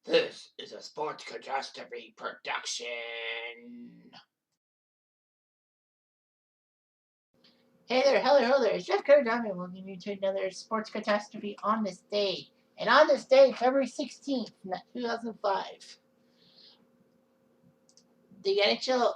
This is a Sports Catastrophe production. Hey there, hello there. It's Jeff Cardami welcoming you to another Sports Catastrophe on this day. And on this day, February 16th, 2005, the NHL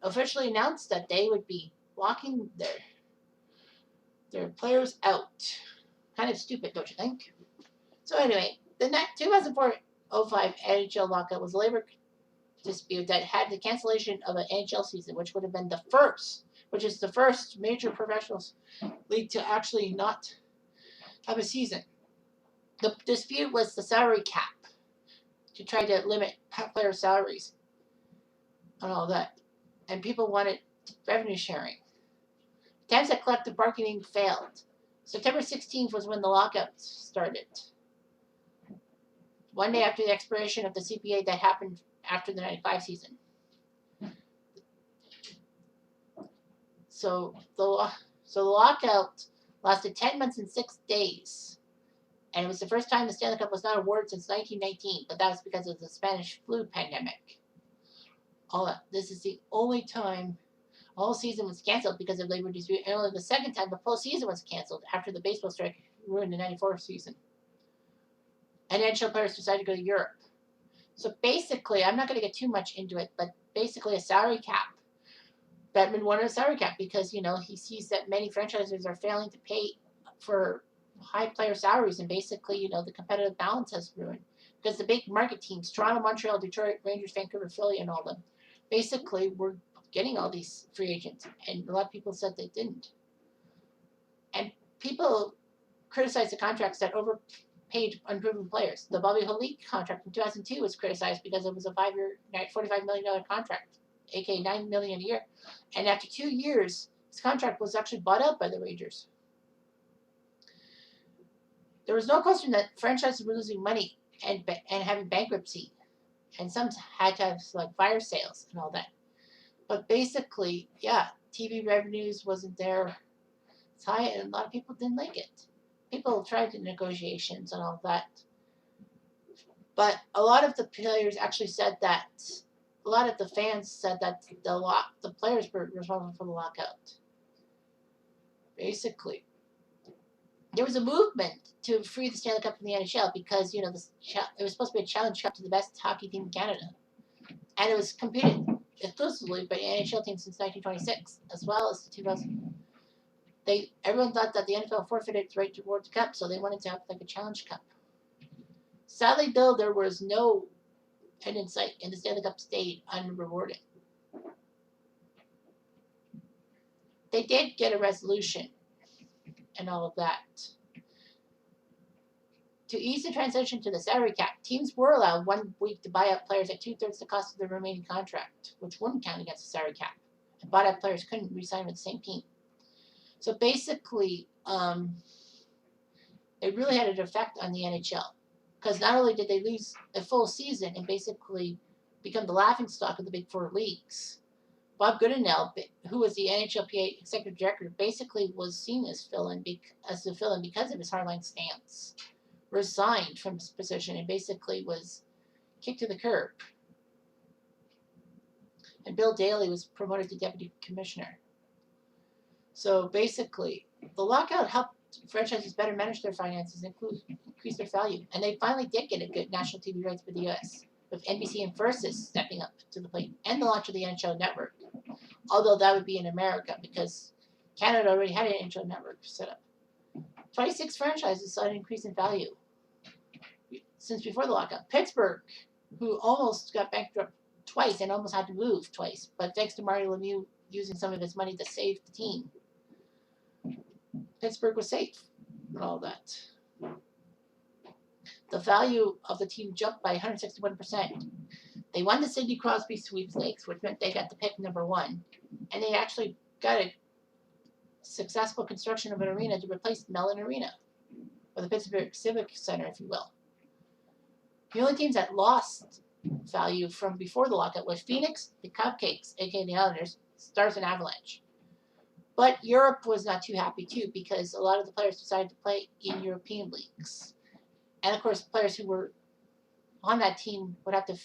officially announced that they would be locking their players out. Kind of stupid, don't you think? So anyway, the 2004-05 NHL lockout was a labor dispute that had the cancellation of an NHL season, which would have been the first major professional league to actually not have a season. The dispute was the salary cap to try to limit player salaries and all that. And people wanted revenue sharing. Attempts at collective bargaining failed. September 16th was when the lockout started. One day after the expiration of the CPA that happened after the 95 season. So the lockout lasted 10 months and 6 days. And it was the first time the Stanley Cup was not awarded since 1919, but that was because of the Spanish flu pandemic. This is the only time the whole season was canceled because of labor dispute, and only the second time the postseason was canceled after the baseball strike ruined the 94 season. And NHL players decided to go to Europe. So basically, I'm not going to get too much into it, but basically a salary cap. Bettman wanted a salary cap because, he sees that many franchises are failing to pay for high player salaries, and basically, the competitive balance has ruined. Because the big market teams, Toronto, Montreal, Detroit, Rangers, Vancouver, Philly, and all them, basically were getting all these free agents, and a lot of people said they didn't. And people criticized the contracts that overpaid unproven players. The Bobby Holik contract in 2002 was criticized because it was a 5-year, $45 million contract, aka $9 million a year. And after 2 years, his contract was actually bought out by the Rangers. There was no question that franchises were losing money and having bankruptcy, and some had to have fire sales and all that. But basically, yeah, TV revenues wasn't there as high, and a lot of people didn't like it. People tried the negotiations and all that. But a lot of the players actually said that, a lot of the fans said that the players were responsible for the lockout. Basically, there was a movement to free the Stanley Cup from the NHL because, it was supposed to be a challenge cup to the best hockey team in Canada. And it was competed exclusively by NHL teams since 1926, as well as 2000. Everyone thought that the NFL forfeited its right to award the cup, so they wanted to have a challenge cup. Sadly, though, there was no end in sight, and the Stanley Cup stayed unrewarded. They did get a resolution and all of that. To ease the transition to the salary cap, teams were allowed 1 week to buy out players at 2/3 the cost of their remaining contract, which wouldn't count against the salary cap. And bought out players couldn't re-sign with the same team. So basically, it really had an effect on the NHL. Because not only did they lose a full season and basically become the laughingstock of the Big Four leagues, Bob Goodenow, who was the NHLPA executive director, basically was seen as the fill-in because of his hardline stance. Resigned from his position and basically was kicked to the curb. And Bill Daly was promoted to deputy commissioner. So basically, the lockout helped franchises better manage their finances and increase their value. And they finally did get a good national TV rights for the U.S., with NBC and Versus stepping up to the plate, and the launch of the NHL network. Although that would be in America, because Canada already had an NHL network set up. 26 franchises saw an increase in value since before the lockout. Pittsburgh, who almost got bankrupt twice and almost had to move twice, but thanks to Mario Lemieux using some of his money to save the team, Pittsburgh was safe and all that. The value of the team jumped by 161%. They won the Sidney Crosby sweepstakes, which meant they got the pick number 1, and they actually got a successful construction of an arena to replace Mellon Arena, or the Pittsburgh Civic Center, if you will. The only teams that lost value from before the lockout was Phoenix, the Cupcakes, aka the Islanders, Stars, and Avalanche. But Europe was not too happy too, because a lot of the players decided to play in European leagues. And of course, players who were on that team would have to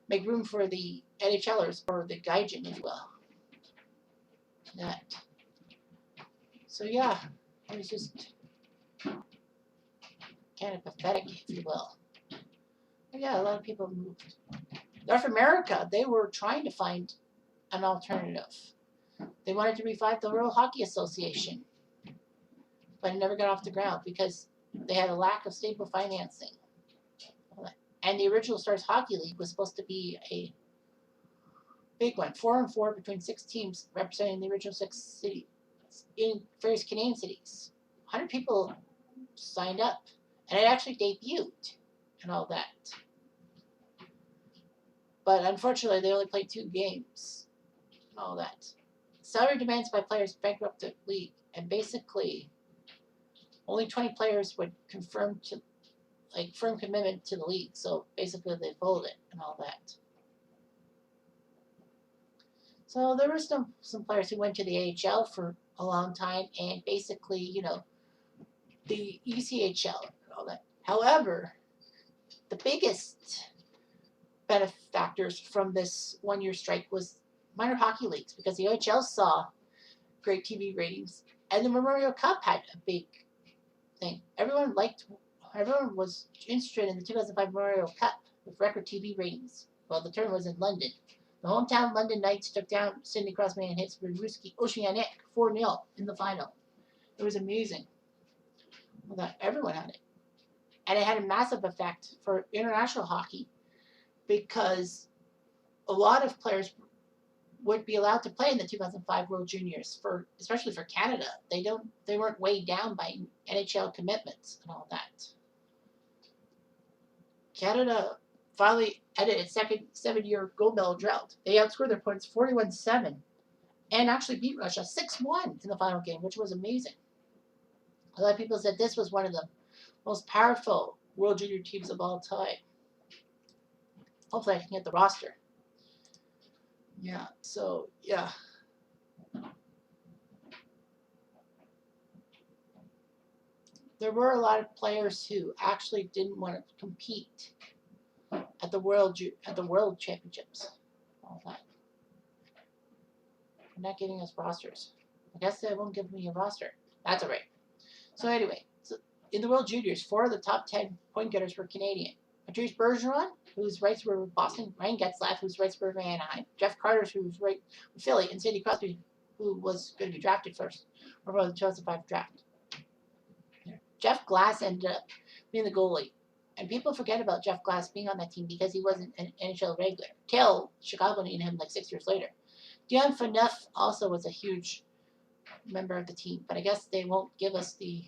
make room for the NHLers, or the Gaijin, if you will. That. So yeah, it was just kind of pathetic, if you will. But yeah, a lot of people moved. North America, they were trying to find an alternative. They wanted to revive the World Hockey Association, but it never got off the ground because they had a lack of stable financing. And the original Stars Hockey League was supposed to be a big one, 4-on-4 between 6 teams representing the original 6 cities in various Canadian cities. 100 people signed up, and it actually debuted and all that. But unfortunately, they only played 2 games and all that. Salary demands by players bankrupted the league, and basically, only 20 players would confirm to, firm commitment to the league. So basically, they folded and all that. So there were some players who went to the AHL for a long time, and basically, the ECHL and all that. However, the biggest benefactors from this one-year strike was minor hockey leagues, because the OHL saw great TV ratings, and the Memorial Cup had a big thing. Everyone was interested in the 2005 Memorial Cup with record TV ratings. Well, the tournament was in London. The hometown London Knights took down Sidney Crosby and Hittsburgh-Ruski Oceanic 4-0 in the final. It was amazing. Well, everyone had it. And it had a massive effect for international hockey, because a lot of players would be allowed to play in the 2005 World Juniors, especially for Canada. They weren't weighed down by NHL commitments and all that. Canada finally ended its second 7-year gold medal drought. They outscored their opponents 41-7 and actually beat Russia 6-1 in the final game, which was amazing. A lot of people said this was one of the most powerful World Junior teams of all time. Hopefully I can get the roster. Yeah, so, yeah. There were a lot of players who actually didn't want to compete at the World Championships. All that. They're not giving us rosters. I guess they won't give me a roster. That's all right. So anyway, in the World Juniors, 4 of the top 10 point getters were Canadian. Patrice Bergeron, whose rights were with Boston, Ryan Getzlaf, whose rights were with Anaheim, Jeff Carter, whose right with Philly, and Sidney Crosby, who was going to be drafted first, or for the 2005 draft. Jeff Glass ended up being the goalie, and people forget about Jeff Glass being on that team because he wasn't an NHL regular, till Chicago needed him 6 years later. Dion Phaneuf also was a huge member of the team, but I guess they won't give us the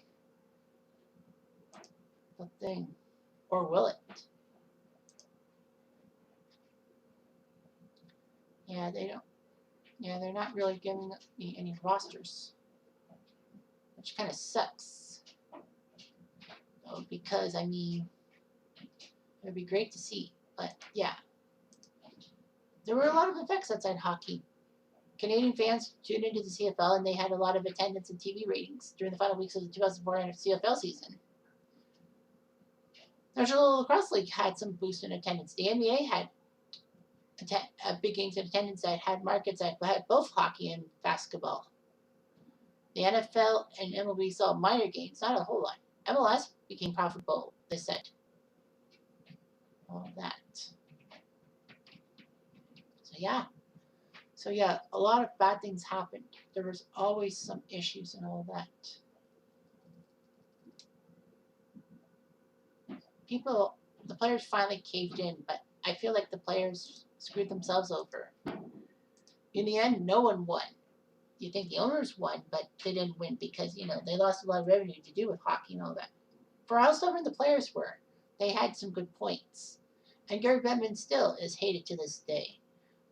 thing. Or will it? Yeah, they don't. Yeah, they're not really giving me any rosters, which kind of sucks. Because, I mean, it would be great to see. But, yeah. There were a lot of effects outside hockey. Canadian fans tuned into the CFL, and they had a lot of attendance and TV ratings during the final weeks of the 2004 CFL season. National Lacrosse League had some boost in attendance. The NBA had big gains in attendance that had markets that had both hockey and basketball. The NFL and MLB saw minor gains, not a whole lot. MLS became profitable, they said. All that. So yeah, a lot of bad things happened. There was always some issues and all that. The players finally caved in, but I feel like the players screwed themselves over. In the end, no one won. You think the owners won, but they didn't win because, they lost a lot of revenue to do with hockey and all that. For how stubborn the players were, they had some good points. And Gary Bettman still is hated to this day.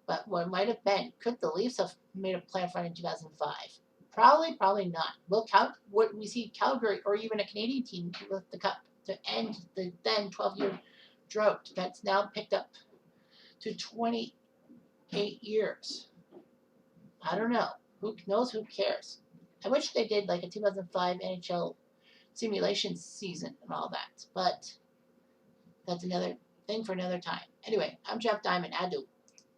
But what might have been, could the Leafs have made a playoff run in 2005? Probably not. Would we see Calgary or even a Canadian team lift the cup to end the then 12-year drought that's now picked up to 28 years? I don't know. Who knows? Who cares? I wish they did like a 2005 NHL simulation season and all that. But That's another thing for another time. Anyway, I'm Jeff Diamond. Adieu.